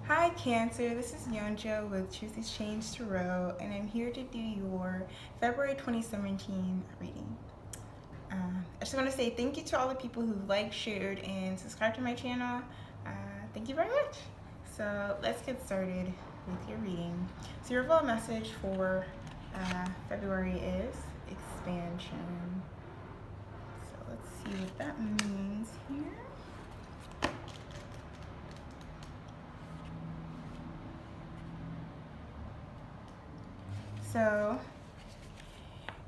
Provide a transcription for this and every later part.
Hi Cancer, this is Yonjo with Truth is Change Tarot, and I'm here to do your February 2017 reading. I just want to say thank you to all the people who liked, shared, and subscribed to my channel. Thank you very much. So let's get started with your reading. So your overall message for February is expansion. So let's see what that means here. So,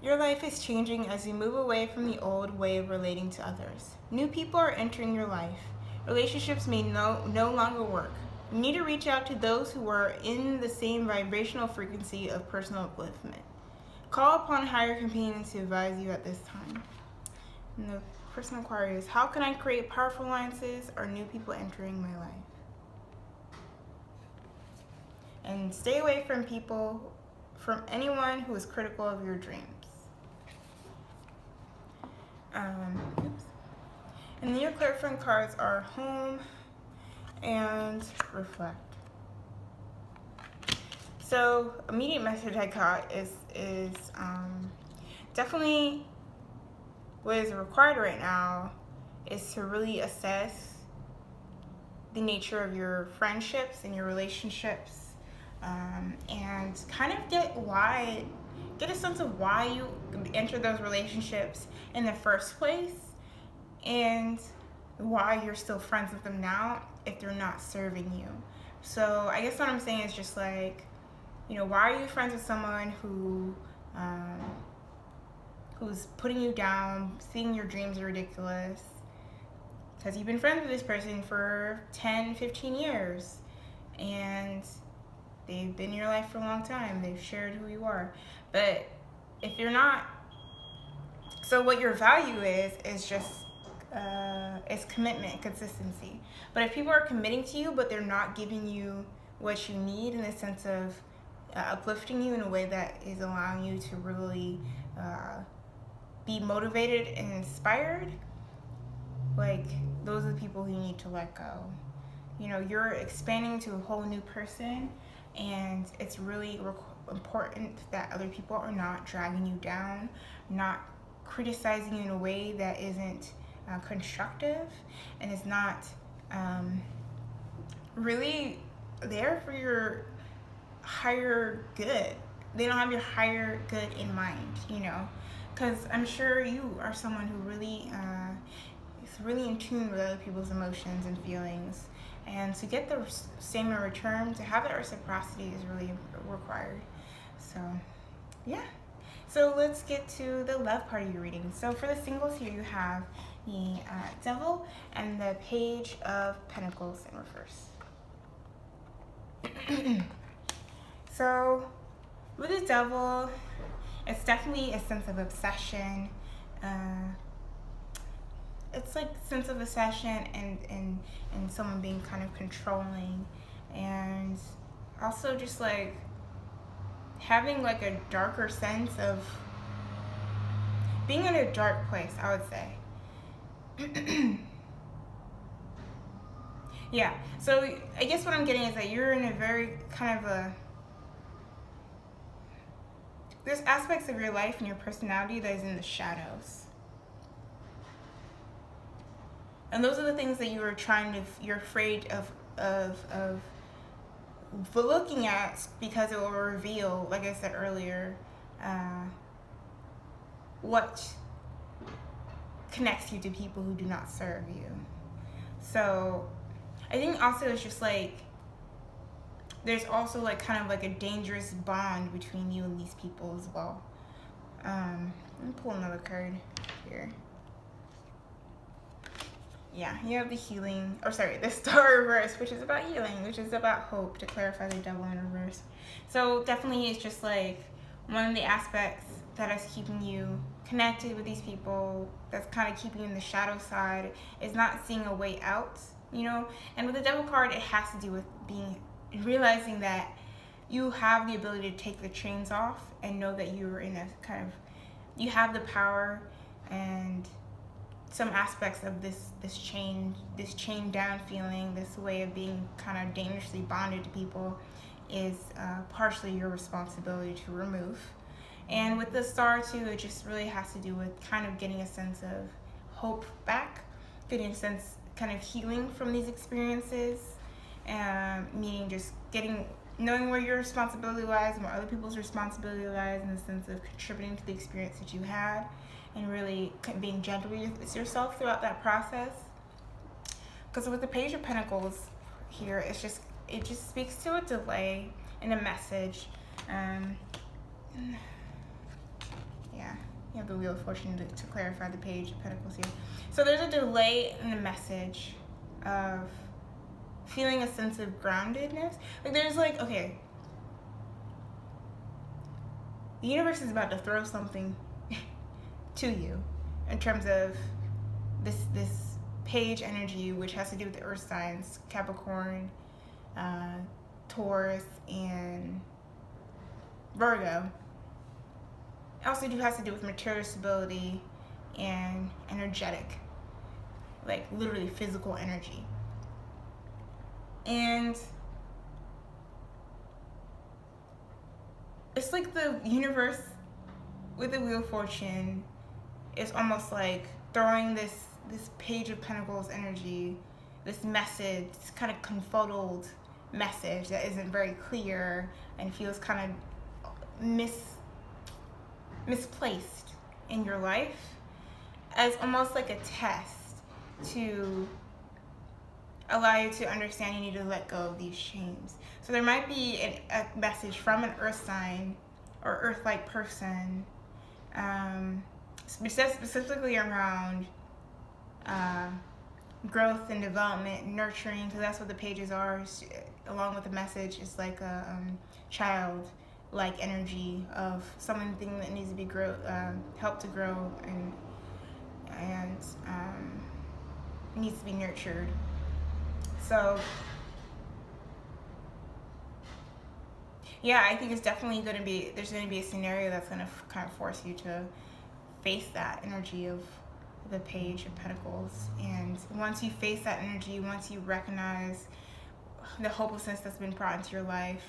your life is changing as you move away from the old way of relating to others. New people are entering your life. Relationships may no longer work. You need to reach out to those who are in the same vibrational frequency of personal upliftment. Call upon higher companions to advise you at this time. And the personal inquiry is, how can I create powerful alliances or new people entering my life? And stay away from anyone who is critical of your dreams. And your clarifying cards are home and reflect. So immediate message I got is definitely what is required right now is to really assess the nature of your friendships and your relationships. And kind of get a sense of why you enter those relationships in the first place, and why you're still friends with them now if they're not serving you. So I guess what I'm saying is just like, why are you friends with someone who's putting you down, seeing your dreams are ridiculous? Because you've been friends with this person for 10, 15 years, and they've been in your life for a long time. They've shared who you are. But if you're not, so what your value is just, is commitment, consistency. But if people are committing to you, but they're not giving you what you need in the sense of uplifting you in a way that is allowing you to really be motivated and inspired, like, those are the people who you need to let go. You're expanding to a whole new person, and it's really important that other people are not dragging you down, not criticizing you in a way that isn't constructive, and is not really there for your higher good. They don't have your higher good in mind, because I'm sure you are someone who really is really in tune with other people's emotions and feelings. And to get the same in return, to have that reciprocity is really required. So, yeah. So let's get to the love part of your reading. So for the singles here, you have the Devil and the Page of Pentacles in reverse. So with the Devil, it's definitely a sense of obsession. It's like sense of obsession and someone being kind of controlling, and also just like having like a darker sense of being in a dark place, I would say. Yeah, so I guess what I'm getting is that you're in a very kind of there's aspects of your life and your personality that is in the shadows. And those are the things that you're afraid of looking at, because it will reveal, like I said earlier, what connects you to people who do not serve you. So I think also it's just like, there's also like kind of like a dangerous bond between you and these people as well. Let me pull another card here. Yeah, you have the the Star reverse, which is about healing, which is about hope, to clarify the Devil in reverse. So definitely it's just like one of the aspects that is keeping you connected with these people, that's kind of keeping you in the shadow side, is not seeing a way out, And with the Devil card, it has to do with realizing that you have the ability to take the chains off and know that you're in a kind of, you have the power and some aspects of this chained down feeling, this way of being kind of dangerously bonded to people, is partially your responsibility to remove. And with the star too, it just really has to do with kind of getting a sense of hope back, getting a sense, kind of healing from these experiences, meaning just knowing where your responsibility lies and where other people's responsibility lies, in the sense of contributing to the experience that you had, and really being gentle with yourself throughout that process. Because with the Page of Pentacles here, it just speaks to a delay in a message. Yeah, you have the Wheel of Fortune to clarify the Page of Pentacles here. So there's a delay in the message of feeling a sense of groundedness. Like there's like, okay, the universe is about to throw something to you in terms of this page energy, which has to do with the earth signs, Capricorn, Taurus, and Virgo. It also has to do with material stability and energetic, like literally physical energy. And it's like the universe with the Wheel of Fortune is almost like throwing this Page of Pentacles energy, this message, this kind of confuddled message that isn't very clear and feels kind of misplaced in your life, as almost like a test to allow you to understand you need to let go of these chains. So there might be a message from an earth sign or earth-like person, specifically around growth and development, nurturing, because that's what the pages are, along with the message. It's like a child-like energy of something that needs to be helped to grow and needs to be nurtured. So yeah, I think it's definitely there's going to be a scenario that's going to kind of force you to face that energy of the Page of Pentacles. And once you face that energy, once you recognize the hopelessness that's been brought into your life,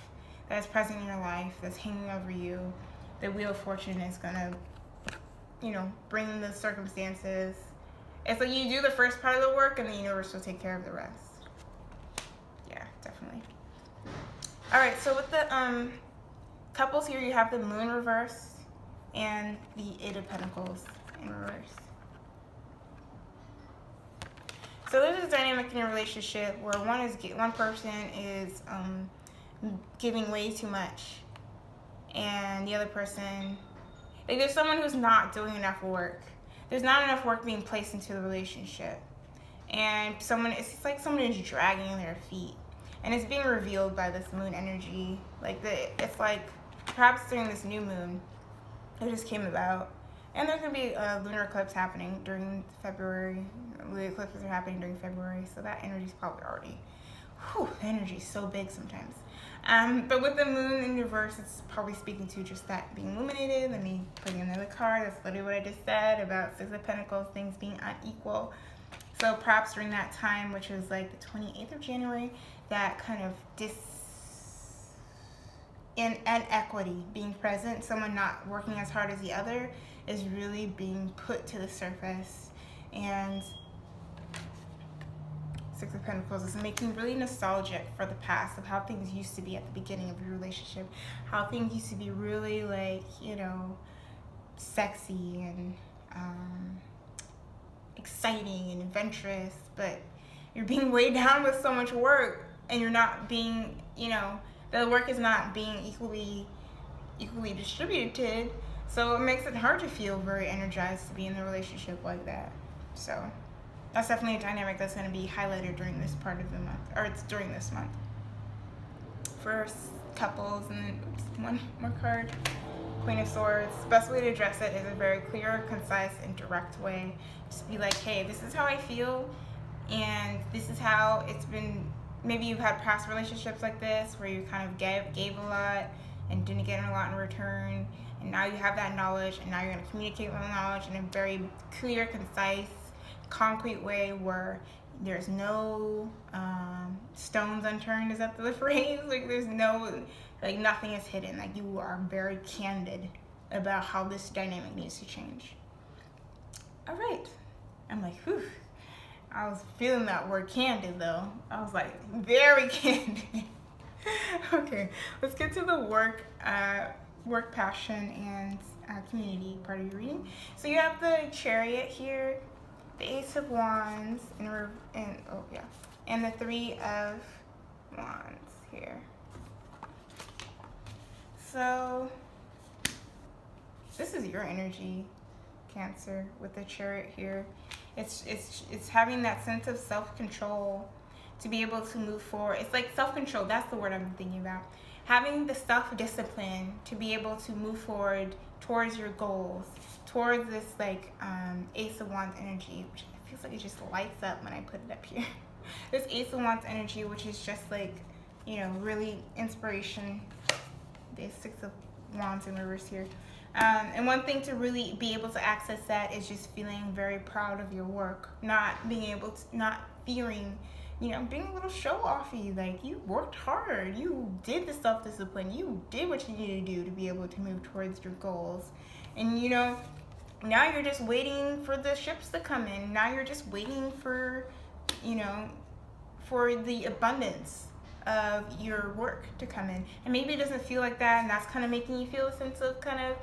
that is present in your life, that's hanging over you, the Wheel of Fortune is going to, bring the circumstances. It's like you do the first part of the work and the universe will take care of the rest. Yeah, definitely. All right, so with the couples here, you have the Moon reverse and the Eight of Pentacles in reverse. So there's a dynamic in a relationship where one person is giving way too much, and the other person, like there's someone who's not doing enough work. There's not enough work being placed into the relationship, and it's like someone is dragging their feet, and it's being revealed by this moon energy. It's like perhaps during this new moon, it just came about, and there's gonna be a lunar eclipse happening during February. The eclipses are happening during February, so that energy's probably already. The energy's so big sometimes. But with the moon in reverse, it's probably speaking to just that being illuminated. Let me bring in another card. That's literally what I just said about Six of Pentacles, things being unequal. So perhaps during that time, which was like the 28th of January, that kind of inequity being present, someone not working as hard as the other, is really being put to the surface. And Six of Pentacles is making really nostalgic for the past of how things used to be at the beginning of your relationship, how things used to be really sexy and exciting and adventurous, but you're being weighed down with so much work, and you're not being, the work is not being equally distributed, so it makes it hard to feel very energized to be in a relationship like that. So that's definitely a dynamic that's going to be highlighted during this part of the month, or it's during this month. For couples, and then one more card, Queen of Swords. The best way to address it is a very clear, concise, and direct way. Just be like, hey, this is how I feel, and this is how it's been. Maybe you've had past relationships like this where you kind of gave a lot and didn't get a lot in return, and now you have that knowledge, and now you're going to communicate with knowledge in a very clear, concise, concrete way where there's no stones unturned. Is that the phrase? Like there's no, like nothing is hidden. Like you are very candid about how this dynamic needs to change. All right. I'm like, whew. I was feeling that word candid though. I was like, very candid. Okay, let's get to the work passion, and community part of your reading. So you have the Chariot here, the Ace of Wands, and the Three of Wands here. So this is your energy, Cancer, with the Chariot here. It's having that sense of self-control to be able to move forward. It's like self-control, that's the word I'm thinking about. Having the self-discipline to be able to move forward towards your goals, towards this like Ace of Wands energy, which feels like it just lights up when I put it up here. This Ace of Wands energy, which is just like, you know, really inspiration. There's Six of Wands in reverse here. And one thing to really be able to access that is just feeling very proud of your work, not fearing, you know, being a little show-offy. Like, you worked hard, you did the self-discipline, you did what you needed to do to be able to move towards your goals. And, you know, now you're just waiting for the ships to come in. Now you're just waiting for, you know, for the abundance of your work to come in. And maybe it doesn't feel like that, and that's kind of making you feel a sense of kind of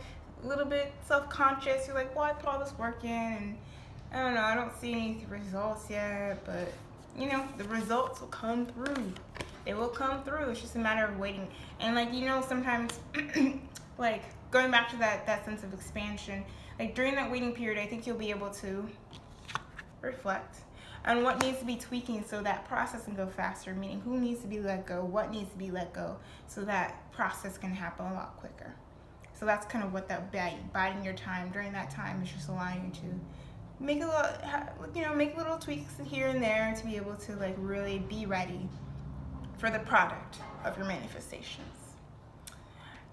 a little bit self-conscious. You're like, well, I put all this work in, and I don't know, I don't see any results yet, but you know, the results will come through. They will come through. It's just a matter of waiting. And like, you know, sometimes like going back to that sense of expansion, like during that waiting period, I think you'll be able to reflect on what needs to be tweaking so that process can go faster, meaning who needs to be let go, what needs to be let go, so that process can happen a lot quicker. So that's kind of what that biding your time during that time is just allowing you to make make little tweaks here and there to be able to like really be ready for the product of your manifestations.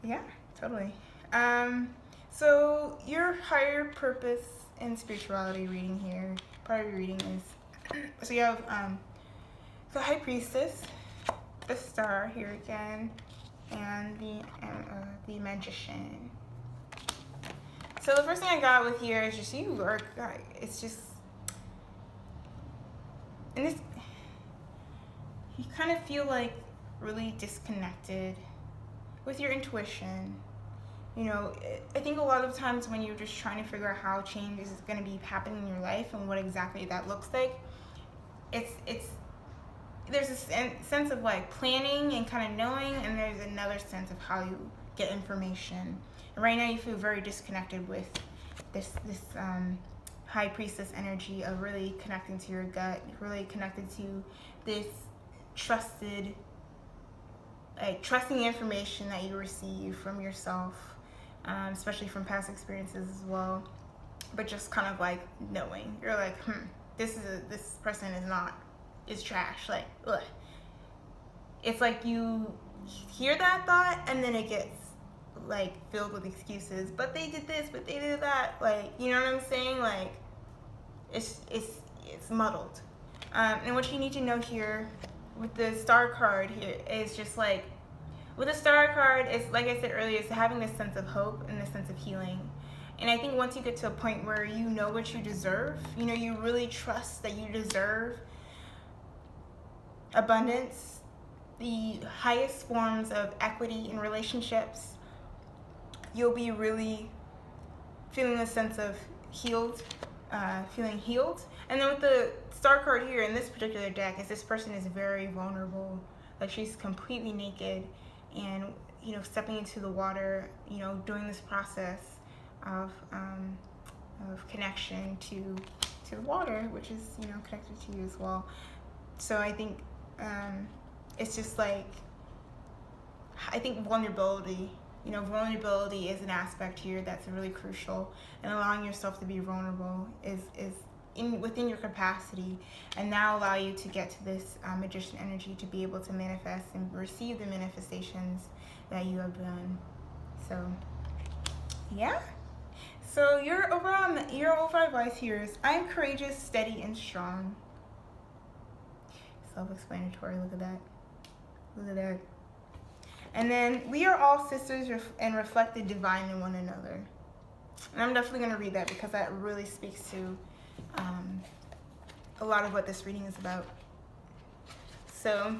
Yeah, totally. So your higher purpose and spirituality reading here, part of your reading is, so you have the High Priestess, the Star here again, and the Magician. So the first thing I got with here is just you are, it's just, and this, you kind of feel like really disconnected with your intuition. You know, I think a lot of times when you're just trying to figure out how change is going to be happening in your life and what exactly that looks like, there's a sense of like planning and kind of knowing, and there's another sense of how you get information. And right now you feel very disconnected with this High Priestess energy of really connecting to your gut, really connected to this trusting the information that you receive from yourself, especially from past experiences as well. But just kind of like knowing, you're like, this person is trash. Like, ugh. It's like you hear that thought and then it gets like filled with excuses. But they did this, but they did that. Like, you know what I'm saying? Like, it's muddled. And what you need to know here with the Star card here is just like, with the Star card, it's like I said earlier, it's having this sense of hope and this sense of healing. And I think once you get to a point where you know what you deserve, you know, you really trust that you deserve abundance, the highest forms of equity in relationships, you'll be really feeling a sense of feeling healed. And then with the Star card here in this particular deck, is this person is very vulnerable. Like, she's completely naked and, you know, stepping into the water, you know, doing this process of connection to the water, which is, you know, connected to you as well. So I think it's just like, I think vulnerability is an aspect here that's really crucial, and allowing yourself to be vulnerable is within your capacity, and now allow you to get to this Magician energy to be able to manifest and receive the manifestations that you have done. So yeah, So your overall advice here is, I am courageous, steady, and strong. Self-explanatory. Look at that. Look at that. And then, we are all sisters and reflect the divine in one another. And I'm definitely going to read that because that really speaks to a lot of what this reading is about. So,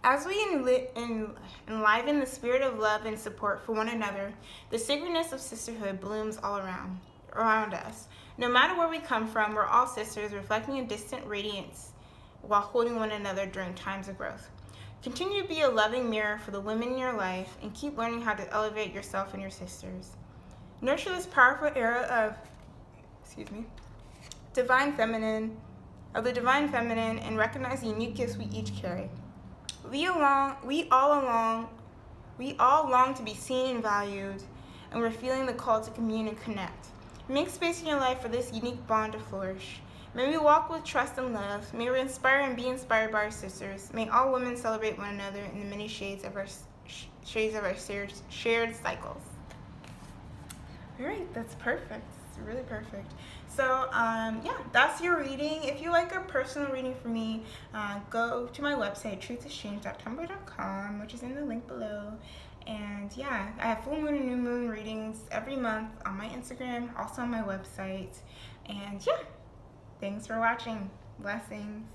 as we enliven the spirit of love and support for one another, the sacredness of sisterhood blooms all around us. No matter where we come from, we're all sisters, reflecting a distant radiance while holding one another during times of growth. Continue to be a loving mirror for the women in your life and keep learning how to elevate yourself and your sisters. Nurture this powerful era of the divine feminine and recognize the unique gifts we each carry. We all long to be seen and valued, and we're feeling the call to commune and connect. Make space in your life for this unique bond to flourish. May we walk with trust and love. May we inspire and be inspired by our sisters. May all women celebrate one another in the many shades of our shared cycles. All right, that's perfect. It's really perfect. So, that's your reading. If you like a personal reading from me, go to my website, truthexchange.tumblr.com, which is in the link below. And I have full moon and new moon readings every month on my Instagram, also on my website. And thanks for watching. Blessings.